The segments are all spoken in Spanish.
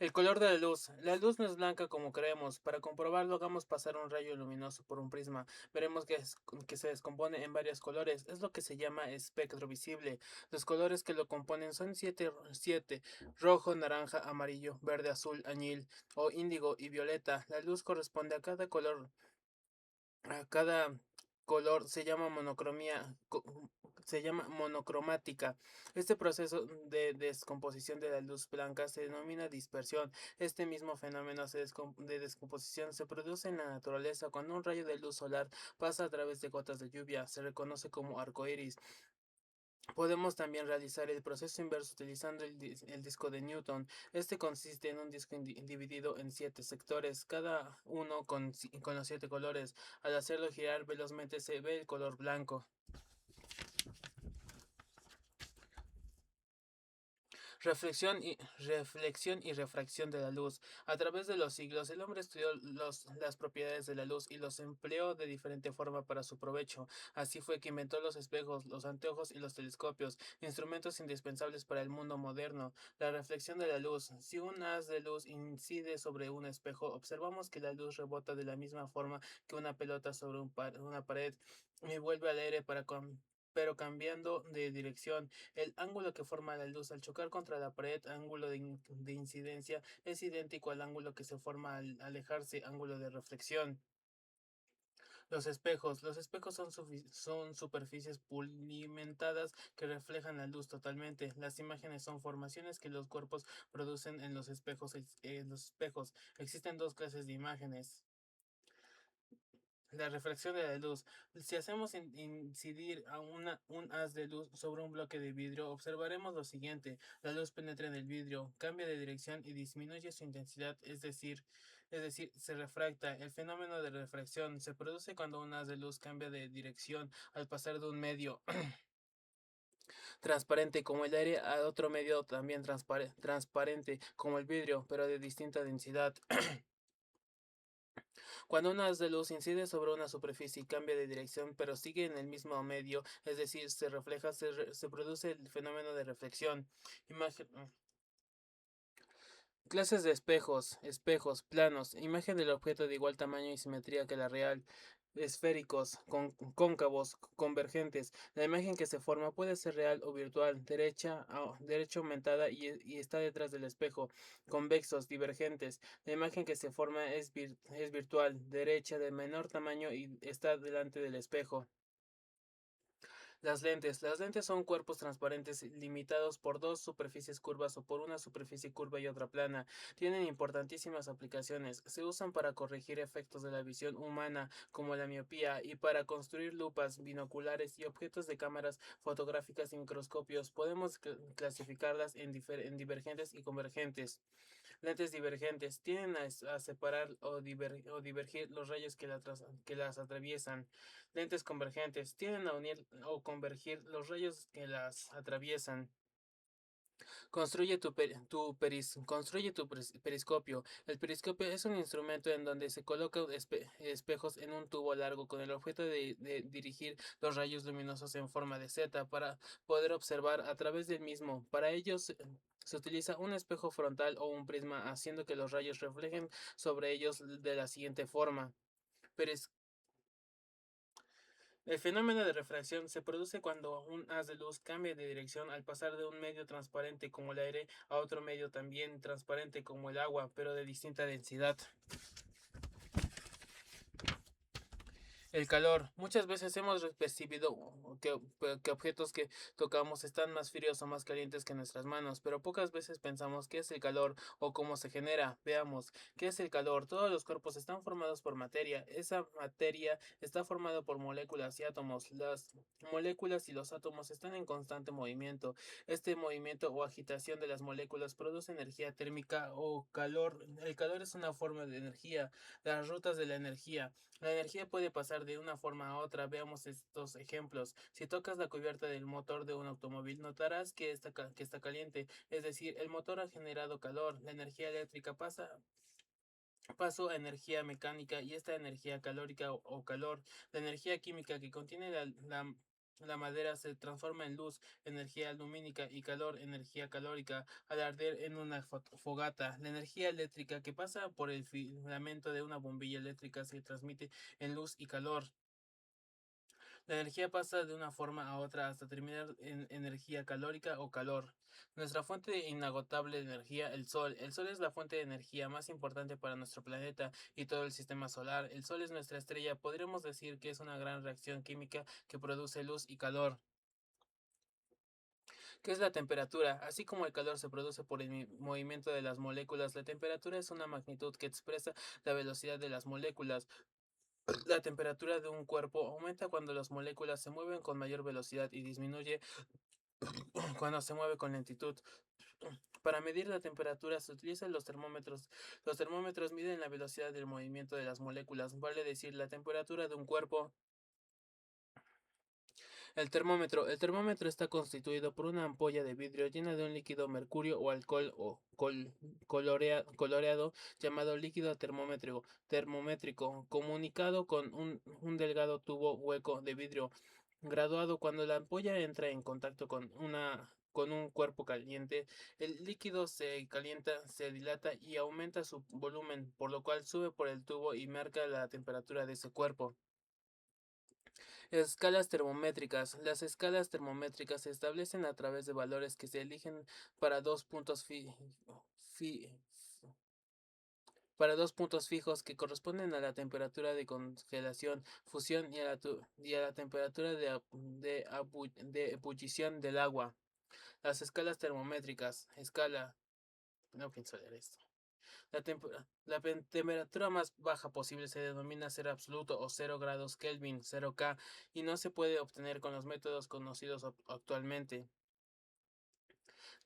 El color de la luz. La luz no es blanca como creemos. Para comprobarlo, hagamos pasar un rayo luminoso por un prisma. Veremos que se descompone en varios colores. Es lo que se llama espectro visible. Los colores que lo componen son siete: rojo, naranja, amarillo, verde, azul, añil o índigo y violeta. La luz corresponde a cada color se llama monocromática. Este proceso de descomposición de la luz blanca se denomina dispersión. Este mismo fenómeno de descomposición se produce en la naturaleza cuando un rayo de luz solar pasa a través de gotas de lluvia. Se reconoce como arco iris. Podemos también realizar el proceso inverso utilizando el disco de Newton. Este consiste en un disco dividido en 7 sectores, cada uno con los 7 colores. Al hacerlo girar velozmente se ve el color blanco. Reflexión y refracción de la luz. A través de los siglos, el hombre estudió las propiedades de la luz y los empleó de diferente forma para su provecho. Así fue que inventó los espejos, los anteojos y los telescopios, instrumentos indispensables para el mundo moderno. La reflexión de la luz. Si un haz de luz incide sobre un espejo, observamos que la luz rebota de la misma forma que una pelota sobre una pared y vuelve al aire pero cambiando de dirección. El ángulo que forma la luz al chocar contra la pared, ángulo de incidencia, es idéntico al ángulo que se forma al alejarse, ángulo de reflexión. Los espejos. Los espejos son superficies pulimentadas que reflejan la luz totalmente. Las imágenes son formaciones que los cuerpos producen en los espejos. Existen dos clases de imágenes. La refracción de la luz. Si hacemos incidir un haz de luz sobre un bloque de vidrio, observaremos lo siguiente. La luz penetra en el vidrio, cambia de dirección y disminuye su intensidad, es decir, se refracta. El fenómeno de refracción se produce cuando un haz de luz cambia de dirección al pasar de un medio transparente como el aire a otro medio también transparente como el vidrio, pero de distinta densidad. Cuando un haz de luz incide sobre una superficie y cambia de dirección, pero sigue en el mismo medio, es decir, se refleja, se produce el fenómeno de reflexión. Imagen, Clases de espejos: espejos planos, imagen del objeto de igual tamaño y simetría que la real. Esféricos, cóncavos, convergentes. La imagen que se forma puede ser real o virtual, derecha aumentada y está detrás del espejo. Convexos, divergentes. La imagen que se forma es virtual, derecha, de menor tamaño y está delante del espejo. Las lentes. Las lentes son cuerpos transparentes limitados por dos superficies curvas o por una superficie curva y otra plana. Tienen importantísimas aplicaciones. Se usan para corregir efectos de la visión humana, como la miopía, y para construir lupas, binoculares y objetos de cámaras fotográficas y microscopios. Podemos clasificarlas en divergentes y convergentes. Lentes divergentes tienden a separar o divergir los rayos que las atraviesan. Lentes convergentes tienden a unir o convergir los rayos que las atraviesan. Construye tu periscopio. El periscopio es un instrumento en donde se colocan espejos en un tubo largo con el objeto de dirigir los rayos luminosos en forma de Z para poder observar a través del mismo. Para ello se utiliza un espejo frontal o un prisma, haciendo que los rayos reflejen sobre ellos de la siguiente forma. El fenómeno de refracción se produce cuando un haz de luz cambia de dirección al pasar de un medio transparente como el aire a otro medio también transparente como el agua, pero de distinta densidad. El calor. Muchas veces hemos percibido que objetos que tocamos están más fríos o más calientes que nuestras manos, pero pocas veces pensamos qué es el calor o cómo se genera. Veamos, ¿qué es el calor? Todos los cuerpos están formados por materia. Esa materia está formada por moléculas y átomos. Las moléculas y los átomos están en constante movimiento. Este movimiento o agitación de las moléculas produce energía térmica o calor. El calor es una forma de energía. Las rutas de la energía. La energía puede pasar de una forma a otra. Veamos estos ejemplos. Si tocas la cubierta del motor de un automóvil, notarás que está caliente, es decir, el motor ha generado calor. La energía eléctrica pasó a energía mecánica y esta energía calórica o calor. La energía química que contiene La madera se transforma en luz, energía lumínica y calor, energía calórica, al arder en una fogata. La energía eléctrica que pasa por el filamento de una bombilla eléctrica se transmite en luz y calor. La energía pasa de una forma a otra hasta terminar en energía calórica o calor. Nuestra fuente inagotable de energía, el Sol. El Sol es la fuente de energía más importante para nuestro planeta y todo el sistema solar. El Sol es nuestra estrella. Podríamos decir que es una gran reacción química que produce luz y calor. ¿Qué es la temperatura? Así como el calor se produce por el movimiento de las moléculas, la temperatura es una magnitud que expresa la velocidad de las moléculas. La temperatura de un cuerpo aumenta cuando las moléculas se mueven con mayor velocidad y disminuye cuando se mueve con lentitud. Para medir la temperatura se utilizan los termómetros. Los termómetros miden la velocidad del movimiento de las moléculas, vale decir, la temperatura de un cuerpo. El termómetro está constituido por una ampolla de vidrio llena de un líquido mercurio o alcohol o coloreado llamado líquido termométrico, comunicado con un delgado tubo hueco de vidrio graduado. Cuando la ampolla entra en contacto con un cuerpo caliente, el líquido se calienta, se dilata y aumenta su volumen, por lo cual sube por el tubo y marca la temperatura de ese cuerpo. Escalas termométricas. Las escalas termométricas se establecen a través de valores que se eligen para dos puntos fi- para dos puntos fijos que corresponden a la temperatura de congelación, fusión y a la temperatura de ebullición del agua. Las escalas termométricas. Escala. No pienso leer esto. La temperatura más baja posible se denomina cero absoluto o 0 grados Kelvin, 0 K, y no se puede obtener con los métodos conocidos actualmente.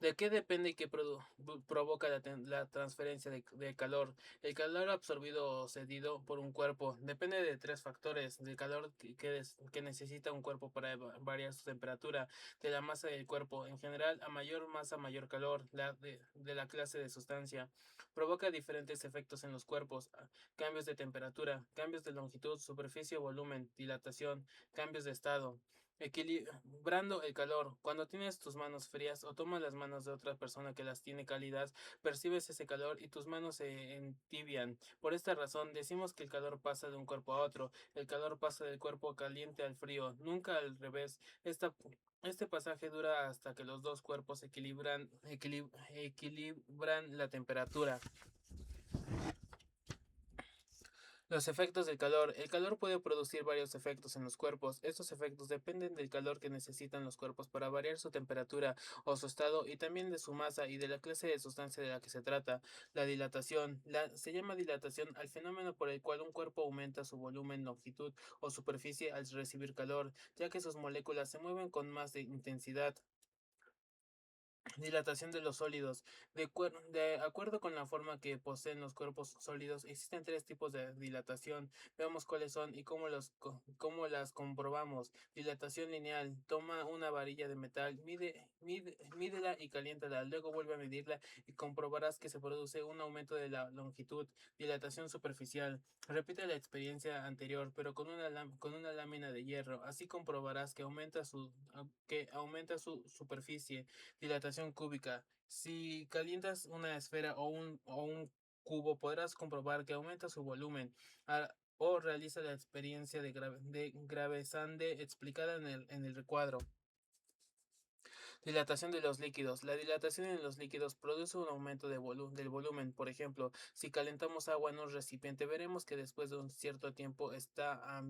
¿De qué depende y qué provoca la transferencia de calor? El calor absorbido o cedido por un cuerpo depende de tres factores: del calor que necesita un cuerpo para variar su temperatura, de la masa del cuerpo, en general, a mayor masa, mayor calor, de la clase de sustancia. Provoca diferentes efectos en los cuerpos: cambios de temperatura, cambios de longitud, superficie o volumen, dilatación, cambios de estado. Equilibrando el calor. Cuando tienes tus manos frías o tomas las manos de otra persona que las tiene cálidas, percibes ese calor y tus manos se entibian. Por esta razón, decimos que el calor pasa de un cuerpo a otro. El calor pasa del cuerpo caliente al frío, nunca al revés. Este pasaje dura hasta que los dos cuerpos equilibran la temperatura. Los efectos del calor. El calor puede producir varios efectos en los cuerpos. Estos efectos dependen del calor que necesitan los cuerpos para variar su temperatura o su estado, y también de su masa y de la clase de sustancia de la que se trata. La dilatación. Se llama dilatación al fenómeno por el cual un cuerpo aumenta su volumen, longitud o superficie al recibir calor, ya que sus moléculas se mueven con más intensidad. Dilatación de los sólidos. De acuerdo con la forma que poseen los cuerpos sólidos, existen tres tipos de dilatación. Veamos cuáles son y cómo las comprobamos. Dilatación lineal. Toma una varilla de metal, mídela y caliéntala. Luego vuelve a medirla y comprobarás que se produce un aumento de la longitud. Dilatación superficial. Repite la experiencia anterior, pero con una lámina de hierro. Así comprobarás que aumenta su superficie. Dilatación cúbica. Si calientas una esfera o un cubo, podrás comprobar que aumenta su volumen. O realiza la experiencia de Gravesande explicada en el recuadro. Dilatación de los líquidos. La dilatación en los líquidos produce un aumento del volumen. Por ejemplo, si calentamos agua en un recipiente, veremos que después de un cierto tiempo esta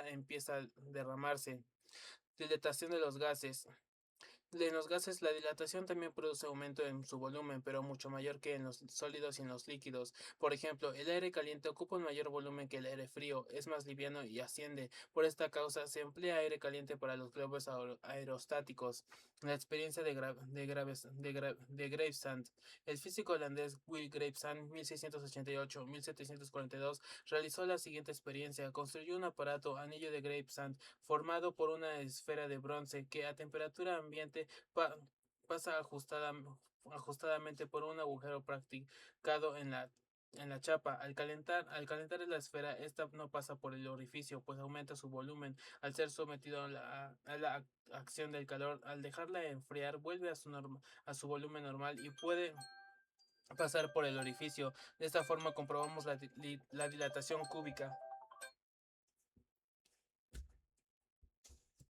empieza a derramarse. Dilatación de los gases. En los gases, la dilatación también produce aumento en su volumen, pero mucho mayor que en los sólidos y en los líquidos. Por ejemplo, el aire caliente ocupa un mayor volumen que el aire frío, es más liviano y asciende. Por esta causa, se emplea aire caliente para los globos aerostáticos. La experiencia de Gravesand. El físico holandés Will Gravesand, 1688-1742, realizó la siguiente experiencia. Construyó un aparato, anillo de Gravesand, formado por una esfera de bronce que a temperatura ambiente pasa ajustadamente por un agujero practicado en la en la chapa. Al calentar la esfera, esta no pasa por el orificio, pues aumenta su volumen al ser sometido a la acción del calor. Al dejarla enfriar, vuelve a su volumen normal y puede pasar por el orificio. De esta forma comprobamos la dilatación cúbica.